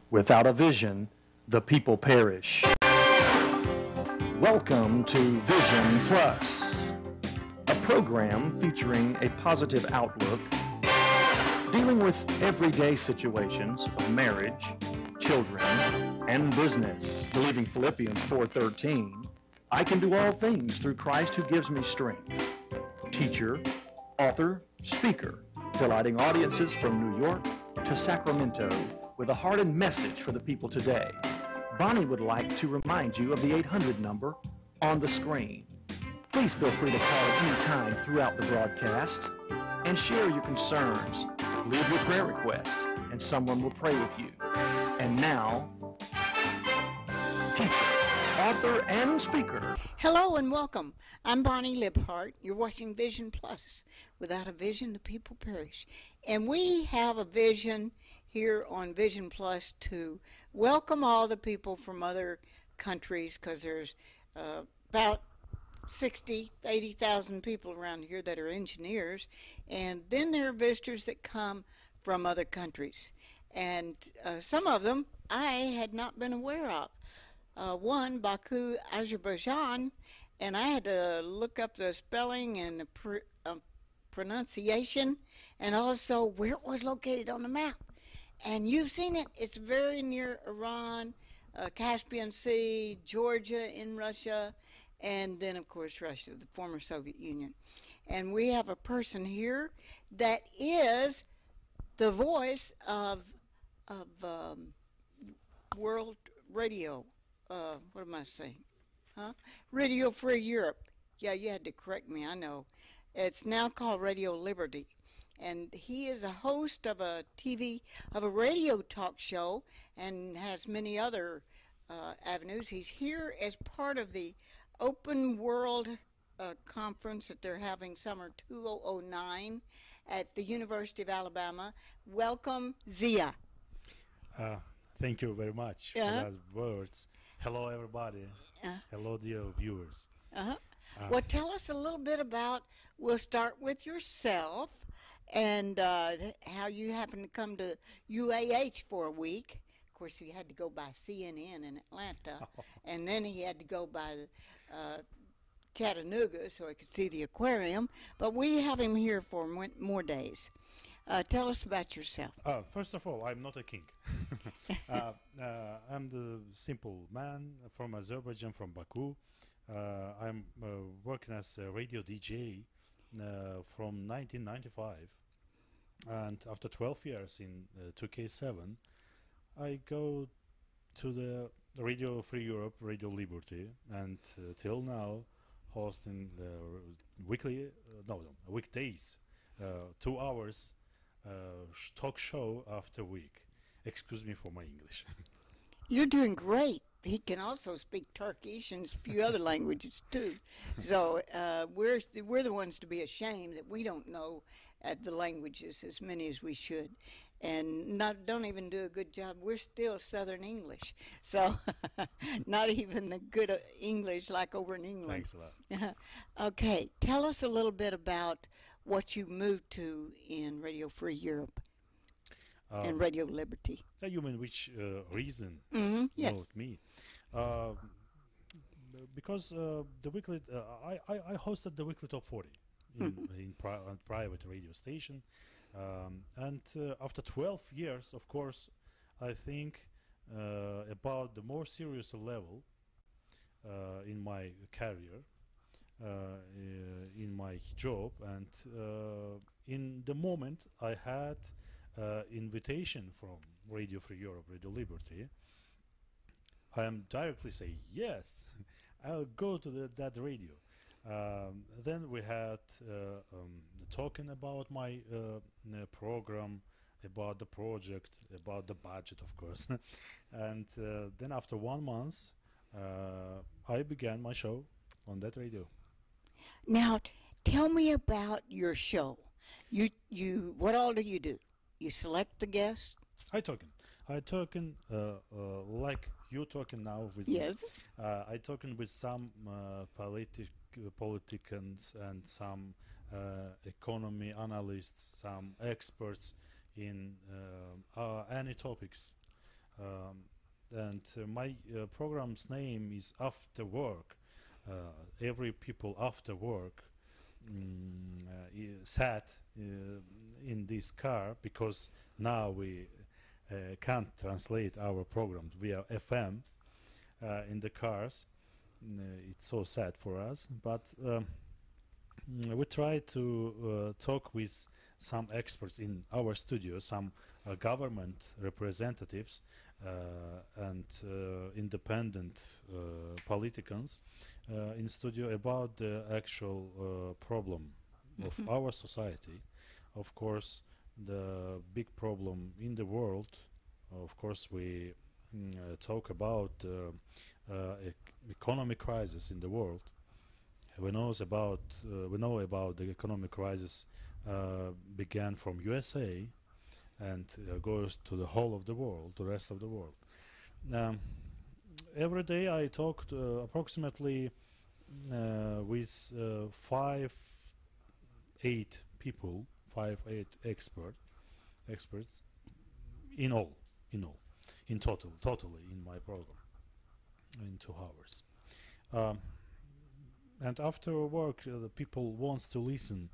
Without a vision, the people perish. Welcome to Vision Plus, a program featuring a positive outlook, dealing with everyday situations of marriage, children, and business. Believing Philippians 4:13, I can do all things through Christ who gives me strength. Teacher, author, speaker, delighting audiences from New York to Sacramento with a heart and message for the people today. Bonnie would like to remind you of the 800 number on the screen. Please feel free to call at any time throughout the broadcast and share your concerns. Leave your prayer request and someone will pray with you. And now, teacher, author, and speaker. Hello and welcome. I'm Bonnie Libhart. You're watching Vision Plus. Without a vision, the people perish. And we have a vision here on Vision Plus to welcome all the people from other countries, because there's about 80,000 people around here that are engineers, and then there are visitors that come from other countries. And some of them I had not been aware of. One, Baku, Azerbaijan, and I had to look up the spelling and the pronunciation, and also where it was located on the map. And you've seen it. It's very near Iran, Caspian Sea, Georgia in Russia, and then, of course, Russia, the former Soviet Union. And we have a person here that is the voice of World Radio. What am I saying? Radio Free Europe. Yeah, you had to correct me, I know. It's now called Radio Liberty. And he is a host of a radio talk show, and has many other avenues. He's here as part of the Open World Conference that they're having summer 2009 at the University of Alabama. Welcome, Ziga. Thank you very much for those words. Hello, everybody. Hello, dear viewers. Well, tell us a little bit about, we'll start with yourself and how you happened to come to UAH for a week. Of course, he had to go by CNN in Atlanta, and then he had to go by Chattanooga so he could see the aquarium. But we have him here for more days. Tell us about yourself. First of all, I'm not a king. I'm the simple man from Azerbaijan, from Baku. I'm working as a radio DJ from 1995. And after 12 years in 2K7, I go to the Radio Free Europe, Radio Liberty, and till now hosting the weekdays, 2 hours talk show after week. Excuse me for my English. You're doing great. He can also speak Turkish and a few other languages too. So we're the ones to be ashamed that we don't know the languages as many as we should, and don't even do a good job. We're still Southern English, so not even the good English like over in England. Thanks a lot. Okay, tell us a little bit about what you moved to in Radio Free Europe and Radio Liberty. You mean which reason Yes. moved me? Because the weekly, I hosted the weekly top 40 in private radio station, and after 12 years, of course, I think about the more serious level in my career, in my job, and in the moment I had invitation from Radio Free Europe, Radio Liberty. I am directly say yes, I'll go to that radio. Then we had talking about my program, about the project, about the budget, of course. And then after 1 month, I began my show on that radio. Now, tell me about your show. What all do you do? You select the guests? I talking like you talking now with Yes. me. I talking with some politicians and some economy analysts, some experts in any topics. And my program's name is After Work. Every people after work sat in this car, because now we can't translate our programs via FM in the cars. It's so sad for us, but we try to talk with some experts in our studio, some government representatives and independent politicians in studio about the actual problem of our society. Of course, the big problem in the world, of course, we talk about economic crisis in the world. We know about the economic crisis began from USA and goes to the whole of the world, the rest of the world. Every day I talk to approximately with 8 people, 8 experts in totally in my program in 2 hours. And after work, the people wants to listen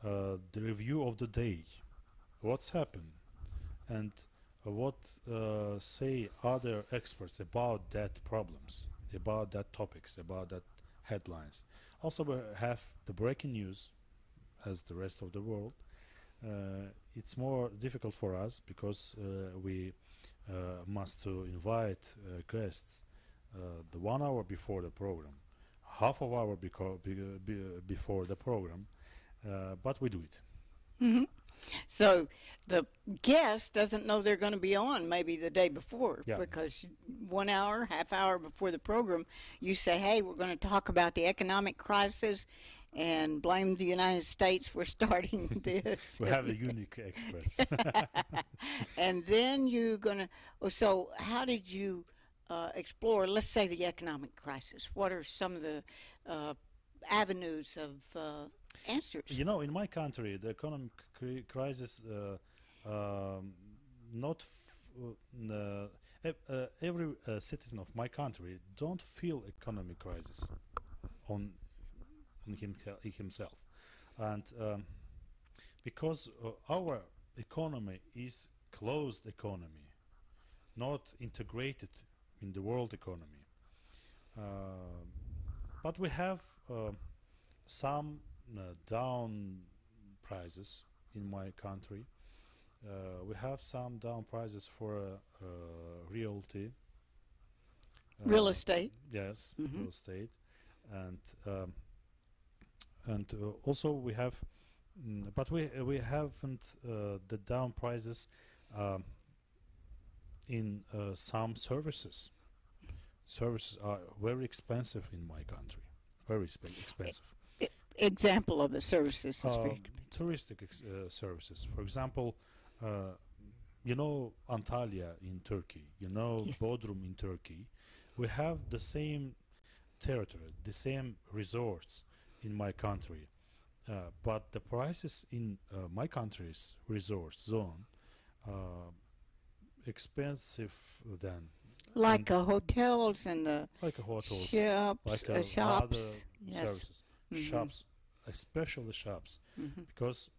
the review of the day, what's happened, and what say other experts about that problems, about that topics, about that headlines. Also, we have the breaking news, as the rest of the world. It's more difficult for us because we must to invite guests the 1 hour before the program, half of hour before the program, but we do it. Mm-hmm. So the guest doesn't know they're going to be on maybe the day before, because 1 hour, half hour before the program, you say, hey, we're going to talk about the economic crisis and blame the United States for starting this. We have the unique experts. And then you're going to, so how did you explore, let's say, the economic crisis? What are some of the avenues of answers? You know, in my country, the economic crisis, every citizen of my country don't feel economic crisis on himself, and because our economy is closed economy, not integrated in the world economy, but we have some down prices in my country. We have some down prices for realty, real estate. Yes, real estate, and also we have, but we haven't the down prices in some services. Services are very expensive in my country, very expensive. Example of the services is touristic services. For example, you know Antalya in Turkey, you know Bodrum in Turkey. We have the same territory, the same resorts in my country, but the prices in my country's resort zone expensive than like hotels and the hotels, shops, other yes. services, shops, especially shops, because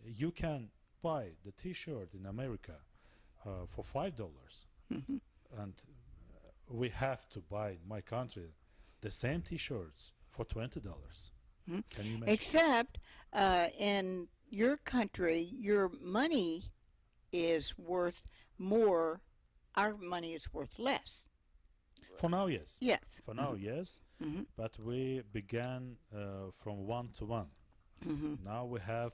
you can buy the T-shirt in America for $5, and we have to buy in my country the same T-shirts for $20. Can you imagine? Except in your country, your money is worth more. Our money is worth less. For now, yes. Yes. For now, yes. But we began from 1 to 1. Now we have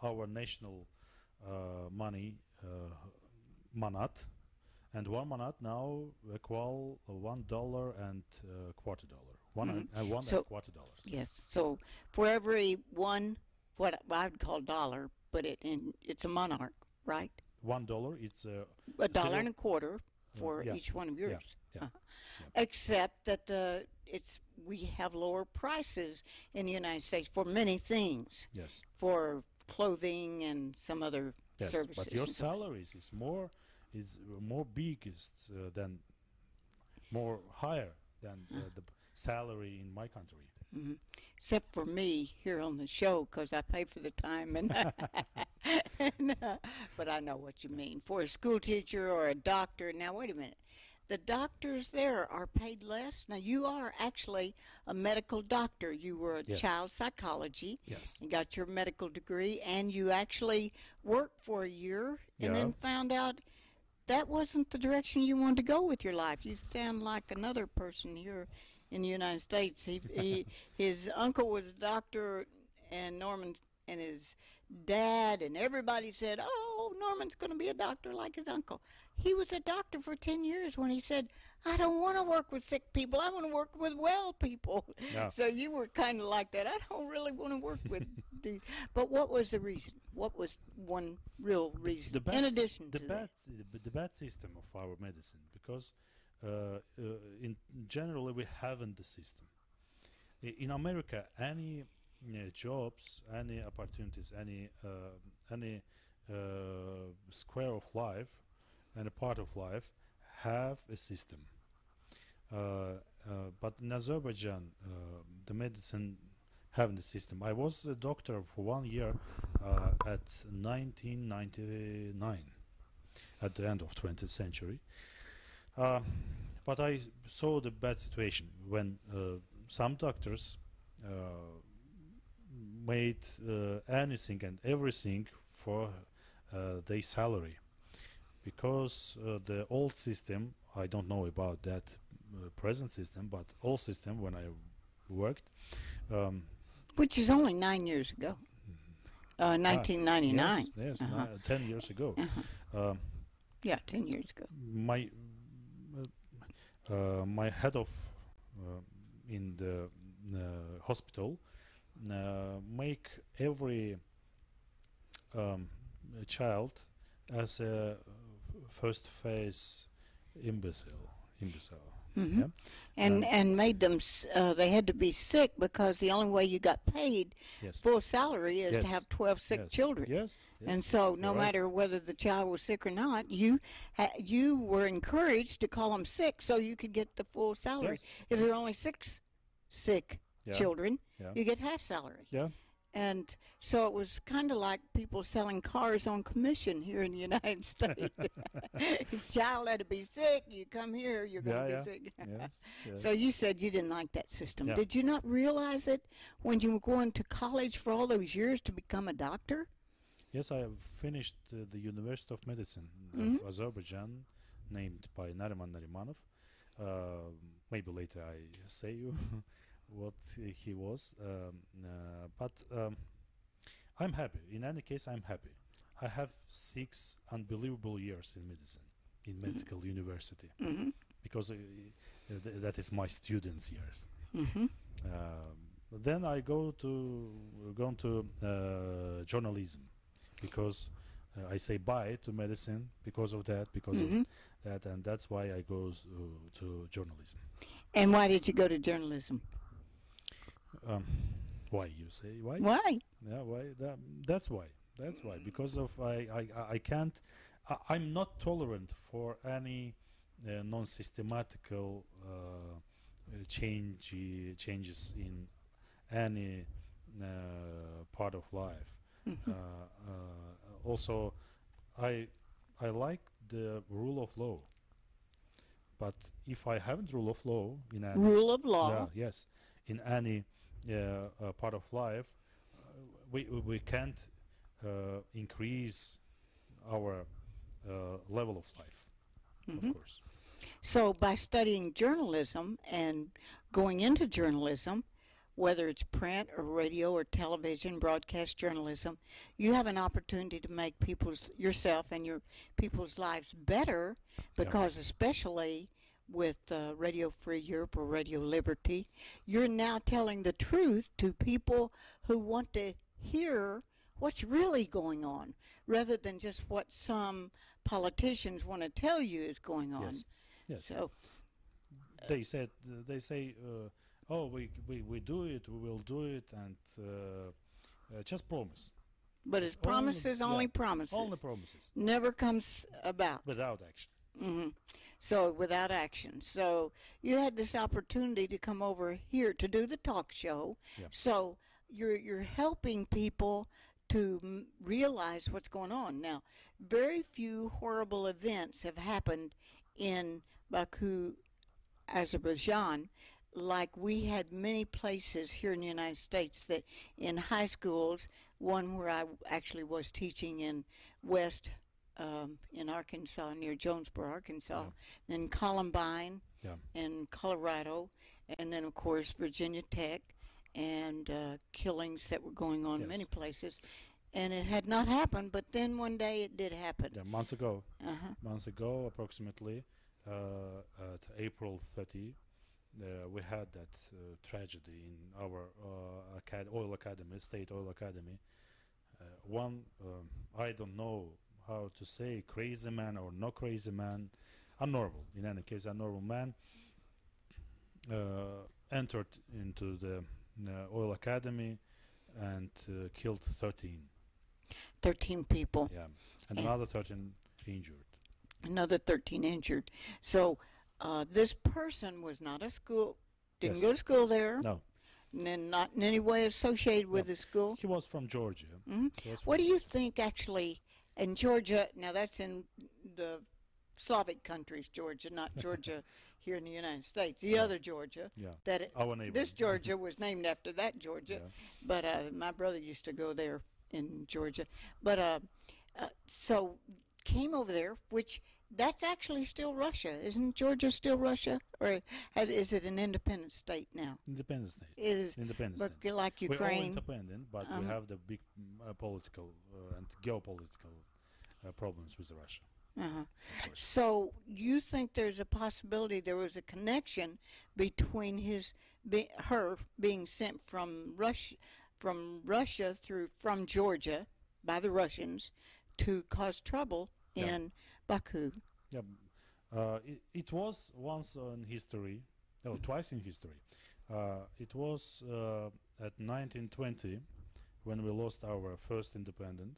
our national money, manat, and 1 manat now equal $1 and $1.25. $1.25. Yes. So for every one, what I would call dollar, but it's a monarch, right? $1, it's a dollar and a quarter for each one of yours. Except that we have lower prices in the United States for many things. Yes. For clothing and some other services. But your salaries is more is more biggest than more higher than the salary in my country. Hmm. Except for me here on the show, because I pay for the time, and, but I know what you mean. For a school teacher or a doctor, now wait a minute. The doctors there are paid less. Now you are actually a medical doctor. You were a Yes. child psychology Yes. and got your medical degree, and you actually worked for a year, and Yeah. then found out that wasn't the direction you wanted to go with your life. You sound like another person here in the United States. His uncle was a doctor, and Norman and his dad and everybody said, "Oh, Norman's going to be a doctor like his uncle." He was a doctor for 10 years when he said, "I don't want to work with sick people. I want to work with well people." Yeah. So you were kind of like that. I don't really want to work with these. But what was the reason? What was one real reason in addition to that? The bad system of our medicine, because in generally we haven't the system. In America, any jobs, any opportunities, any square of life and a part of life have a system. But in Azerbaijan, the medicine having the system. I was a doctor for 1 year at 1999, at the end of 20th century. But I saw the bad situation when some doctors made anything and everything for their salary, because the old system, I don't know about that present system, but old system when I worked, Which is only 9 years ago. 1999. yes, Uh-huh. 10 years ago. Yeah, 10 years ago. My head of in the hospital make every child as a first phase imbecile. Mhm. Yeah? And made them, they had to be sick because the only way you got paid Yes. full salary is to Yes. have 12 sick Yes. children. Yes. And Yes. so, no You're right. matter whether the child was sick or not, you were encouraged to call them sick so you could get the full salary. Yes. If there Yes. are only 6 sick Yeah. children, Yeah. you get half salary. Yeah. And so it was kind of like people selling cars on commission here in the United States. Child had to be sick. You come here, you're going to Yeah, be sick. Yes. Yes. So you said you didn't like that system. Yeah. Did you not realize it when you were going to college for all those years to become a doctor? Yes, I finished the University of Medicine Mhm. of Azerbaijan, named by Nariman Narimanov. Maybe later I say you what he was, but I'm happy. In any case, I'm happy. I have 6 unbelievable years in medicine, in medical university, Mm-hmm. because that is my students' years. Mm-hmm. Then I go to journalism, because I say bye to medicine because of that, Mhm. of that, and that's why I go to journalism. And why did you go to journalism? Why you say why? Why? Yeah, why? That's why. That's why. Because of I can't. I'm not tolerant for any non-systematical changes in any part of life. Mhm. Also, I like the rule of law. But if I haven't rule of law in any Rule of law. yeah, yes, in any part of life, we can't increase our level of life, Mhm. of course. So by studying journalism and going into journalism, whether it's print or radio or television, broadcast journalism, you have an opportunity to make yourself and your people's lives better, because especially with Radio Free Europe or Radio Liberty, you're now telling the truth to people who want to hear what's really going on, rather than just what some politicians want to tell you is going on. Yes. Yes. So They say, oh, we do it, we will do it, and just promise. But his promises only promises. Only promises. Never comes about. Without action. Mm-hmm. So without action. So you had this opportunity to come over here to do the talk show. Yeah. So you're helping people to realize what's going on. Now, very few horrible events have happened in Baku, Azerbaijan, like we had many places here in the United States that in high schools, one where I actually was teaching in West in Arkansas, near Jonesboro, Arkansas, then Columbine in Colorado, and then, of course, Virginia Tech, and killings that were going on many places. And it had not happened, but then one day it did happen. Yeah, months ago. Months ago, approximately, at April 30, we had that tragedy in our oil academy, state oil academy. I don't know how to say, crazy man or no crazy man, abnormal, in any case, abnormal man entered into the oil academy and killed 13 people. Yeah, and another 13 injured. Another 13 injured. So this person was not didn't go to school there. No. And then not in any way associated with the school. He was from Georgia. What do you think actually in Georgia? Now that's in the Slavic countries, Georgia, not Georgia here in the United States. The other Georgia. Yeah. Our neighbor. This Georgia was named after that Georgia. But my brother used to go there in Georgia. But so came over there, which that's actually still Russia. Isn't Georgia still Russia? Or is it an independent state now? Independent state. It is. Independent but state. like Ukraine. We're all independent, but we have the big political and geopolitical problems with Russia. So you think there's a possibility there was a connection between her being sent from Russia from Georgia by the Russians to cause trouble in Baku? Yeah, it was once in history, twice in history. It was at 1920 when we lost our first independence.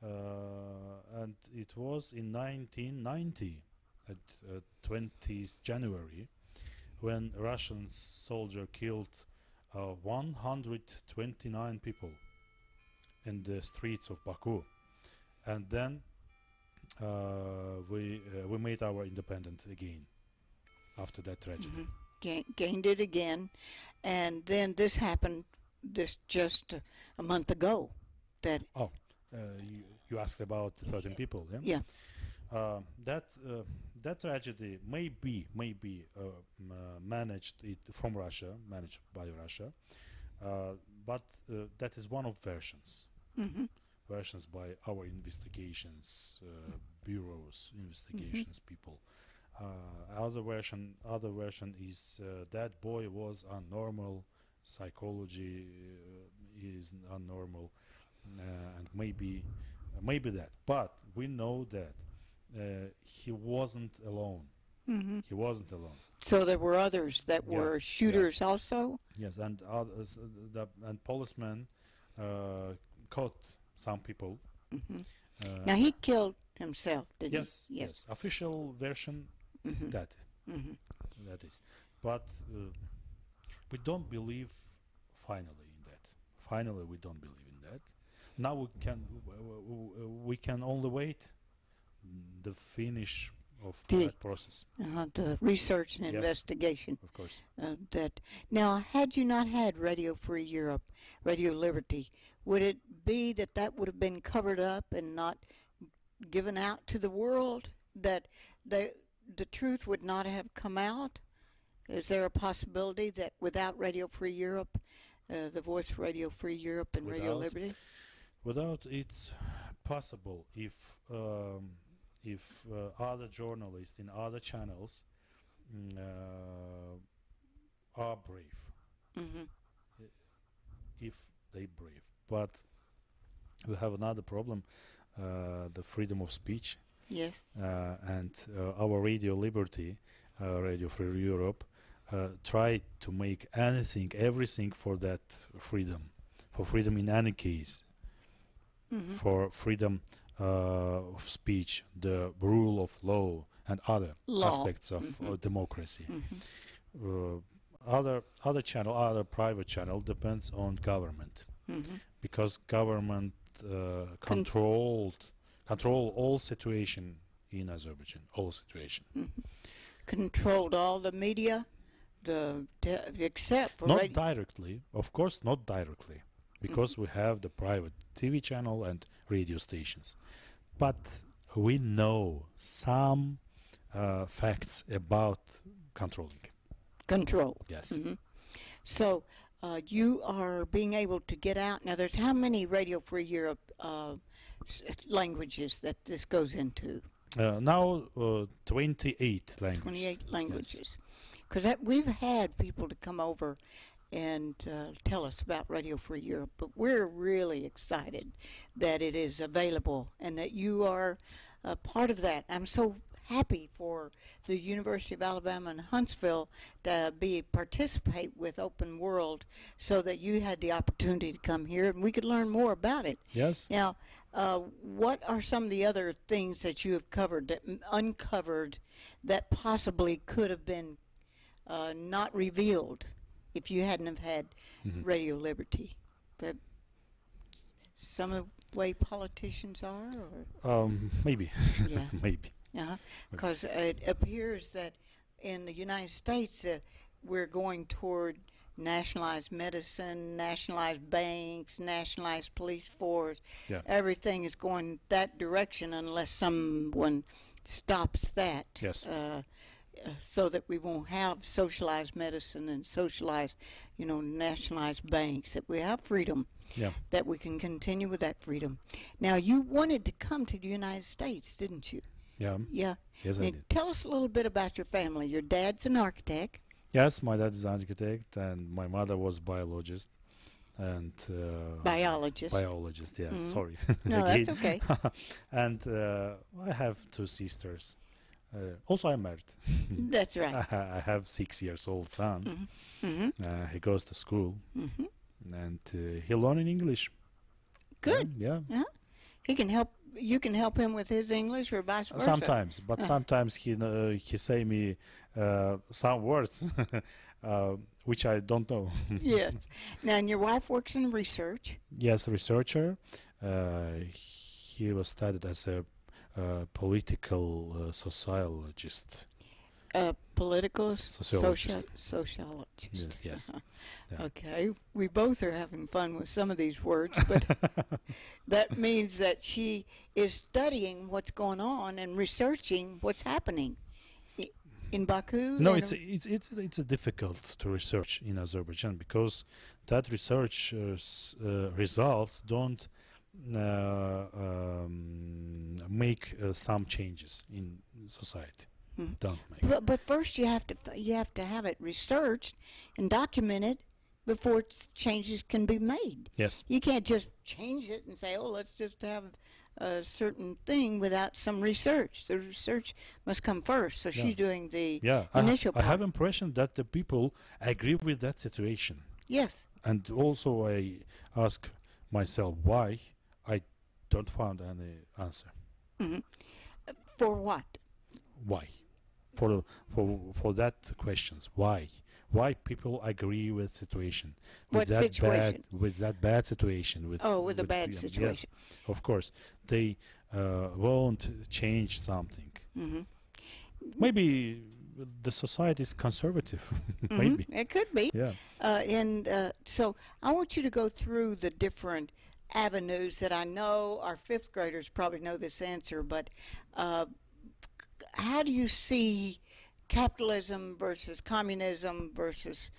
And it was in 1990 at 20th January when a Russian soldier killed 129 people in the streets of Baku, and then we made our independence again after that tragedy. Gained it again, and then this happened just a month ago. You asked about 13 people, yeah? That tragedy may be managed by Russia, but that is one of versions. Versions by our investigations bureaus, investigations people. Other version is that boy was abnormal, psychology is abnormal. And maybe that, but we know that he wasn't alone. He wasn't alone. So there were others that were shooters also. Yes, and others, and policemen caught some people. Now he killed himself, didn't he? Yes. Official version that is, but we don't believe finally in that. Finally, we don't believe in that. Now we can only wait the finish of that process. The research and investigation. Of course. Now, had you not had Radio Free Europe, Radio Liberty, would it be that would have been covered up and not given out to the world? That the truth would not have come out? Is there a possibility that without Radio Free Europe, the voice of Radio Free Europe and Radio Liberty? Without, it's possible if other journalists in other channels are brave, if they brave. But we have another problem: the freedom of speech. Yes. And our Radio Liberty, Radio Free Europe, try to make everything for that freedom, for freedom in any case. for freedom of speech, the rule of law, and other Law. aspects of democracy. Uh, other channel, other private channel depends on government, because government control all situation in Azerbaijan, all situation. Controlled all the media, except for Not directly, of course, not directly, because we have the private TV channel and radio stations. But we know some facts about controlling. control. Yes. So you are being able to get out. Now, there's how many Radio Free Europe languages that this goes into? Now 28 languages. 28 languages. Because we've had people to come over and tell us about Radio Free Europe, but we're really excited that it is available and that you are a part of that. I'm so happy for the University of Alabama in Huntsville to participate with Open World, so that you had the opportunity to come here and we could learn more about it. Yes. Now, what are some of the other things that you have uncovered that possibly could have been not revealed if you hadn't have had Radio Liberty? But some of the way politicians are, or Maybe. Yeah. Maybe. Because it appears that in the United States we're going toward nationalized medicine, nationalized banks, nationalized police force. Yeah. Everything is going that direction unless someone stops that. Yes. So that we won't have socialized medicine and socialized, nationalized banks, that we have freedom, Yeah. that we can continue with that freedom. Now, you wanted to come to the United States, didn't you? Yeah. Yeah. Yes, I Now, did. tell us a little bit about your family. Your dad's an architect. Yes, my dad is an architect, and my mother was biologist, and Biologist. Biologist. Yes. Sorry. No, Again. that's okay. And I have two sisters. Also, I'm married. That's right. I have 6-year-old son. Mm-hmm. He goes to school, Mm-hmm. and he learning English. Good. Yeah. He can help. You can help him with his English, or vice versa. Sometimes, but sometimes he say me some words which I don't know. Yes. Now, and your wife works in research. Yes, researcher. He was studied as a political sociologist. Political Sociologist. sociologist. Yes, yes. Yeah. Okay, we both are having fun with some of these words, but that means that she is studying what's going on and researching what's happening in Baku. No, and it's difficult to research in Azerbaijan, because that research results don't make some changes in society. Don't make. But first you have to have it researched and documented before changes can be made. Yes. You can't just change it and say, "Oh, let's just have a certain thing," without some research. The research must come first. So she's doing the initial I part. have impression that the people agree with that situation. Yes. And also I ask myself why I don't find any answer. For what? Why? For that questions. Why people agree with situation? What situation? With that bad situation. With a bad situation. Yes, of course. They won't change something. Maybe the society is conservative. Maybe. It could be. Yeah. So I want you to go through the different avenues that I know our fifth graders probably know this answer, but how do you see capitalism versus communism versus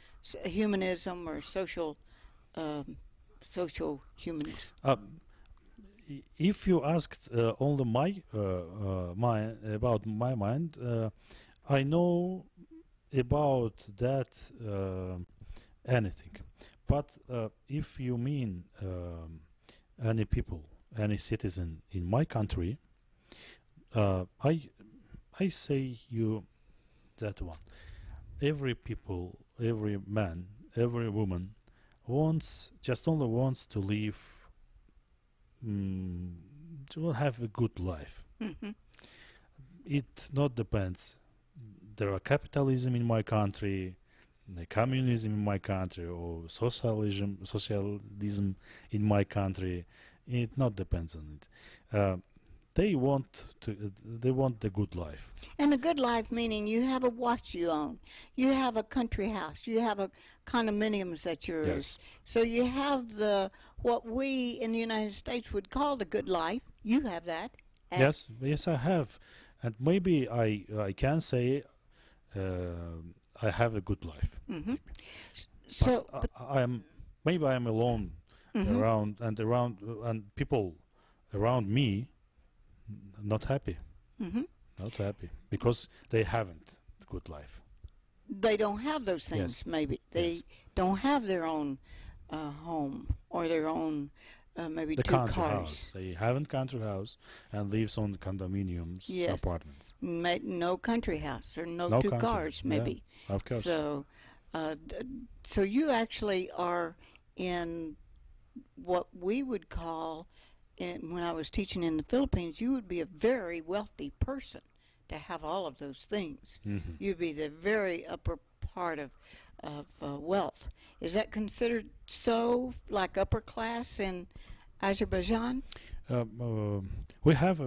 humanism, or social humanism? If you asked only about my mind, I know about that anything. But if you mean any people, any citizen in my country, I say you that one. Every people, every man, every woman only wants to live mm, will have a good life. Hmm. It not depends. There are capitalism in my country, the communism in my country, or socialism in my country. It not depends on it. They want they want the good life. And a good life meaning you have a watch you own, you have a country house, you have a condominiums that yours. Yes. So you have the what we in the United States would call the good life. You have that. And Yes, yes, I have, and maybe I can say I have a good life. hmm But So, I am maybe I am alone mhm. around and people around me not happy, Hmm. not happy because they haven't good life. They don't have those things. Yes. Maybe they Yes. don't have their own home or their own maybe The two country cars. house. They haven't country house and lives on condominiums, Yes. apartments. No country house or no No two country. cars, Yeah, maybe. of course. So, so you actually are in what we would call, when I was teaching in the Philippines, you would be a very wealthy person to have all of those things. Mhm. You'd be the very upper part of wealth. Is that considered so, like upper class in Azerbaijan? We have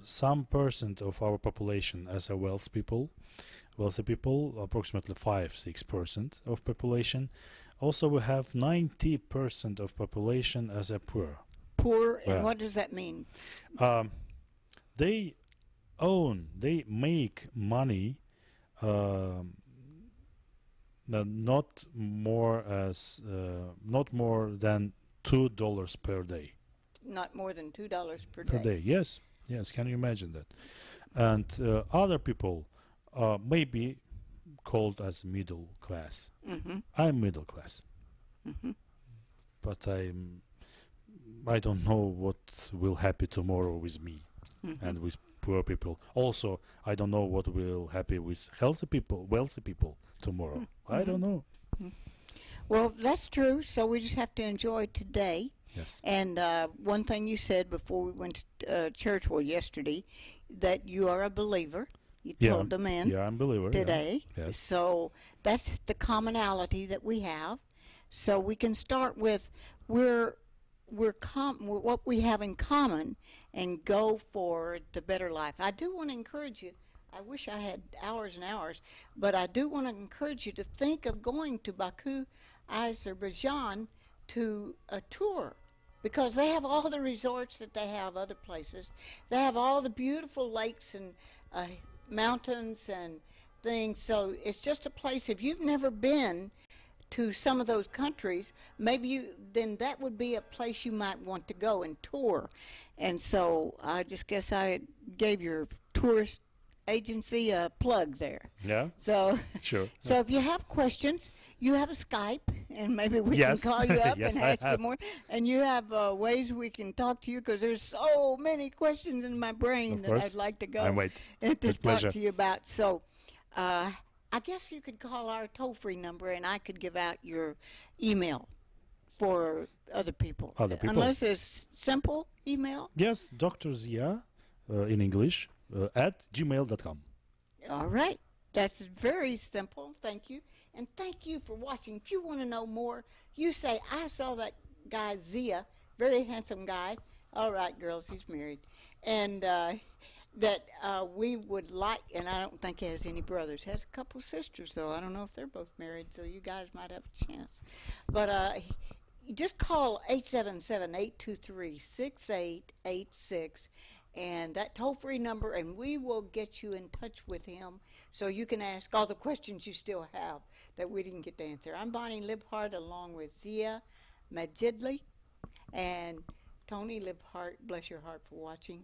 some percent of our population as a wealthy people, approximately 5-6% of population. Also, we have 90% of population as a poor. Poor, and Yeah. what does that mean? They they make money, not more than $2 per day. Not more than $2 per Per day. Yes, yes. Can you imagine that? And other people maybe called as middle class. Mm-hmm. I'm middle class, Mm-hmm. but I don't know what will happen tomorrow with me Mm-hmm. and with poor people. Also, I don't know what will happen with wealthy people tomorrow. I don't know. Well, that's true. So we just have to enjoy today. Yes. And one thing you said before we went to church, well, yesterday, that you are a believer. You Yeah. told the man Yeah, I'm a believer. yeah. today. Yes. So that's the commonality that we have. So we can start with what we have in common and go for the better life. I do want to encourage you. I wish I had hours and hours, but I do want to encourage you to think of going to Baku, Azerbaijan, to a tour, because they have all the resorts that they have other places. They have all the beautiful lakes and mountains and things. So it's just a place. If you've never been to some of those countries, then that would be a place you might want to go and tour. And so I just guess I gave your tourist agency a plug there. Yeah. So Sure. so if you have questions, you have a Skype, and maybe we Yes. can call you up Yes, and I ask you have. more. And you have ways we can talk to you, because there's so many questions in my brain Of that course. I'd like to go I wait. and to With talk pleasure. to you about. So I guess you could call our toll-free number, and I could give out your email for other people. Other people. Unless it's simple email. Yes, Dr. Zia in English at gmail.com. All right. That's very simple. Thank you. And thank you for watching. If you want to know more, you say, I saw that guy Zia, very handsome guy. All right, girls, he's married. And that we would like, and I don't think he has any brothers. He has a couple sisters, though. I don't know if they're both married, so you guys might have a chance. But just call 877-823-6886. And that toll-free number, and we will get you in touch with him so you can ask all the questions you still have that we didn't get to answer. I'm Bonnie Libhart, along with Zia Majidli and Tony Libhart. Bless your heart for watching.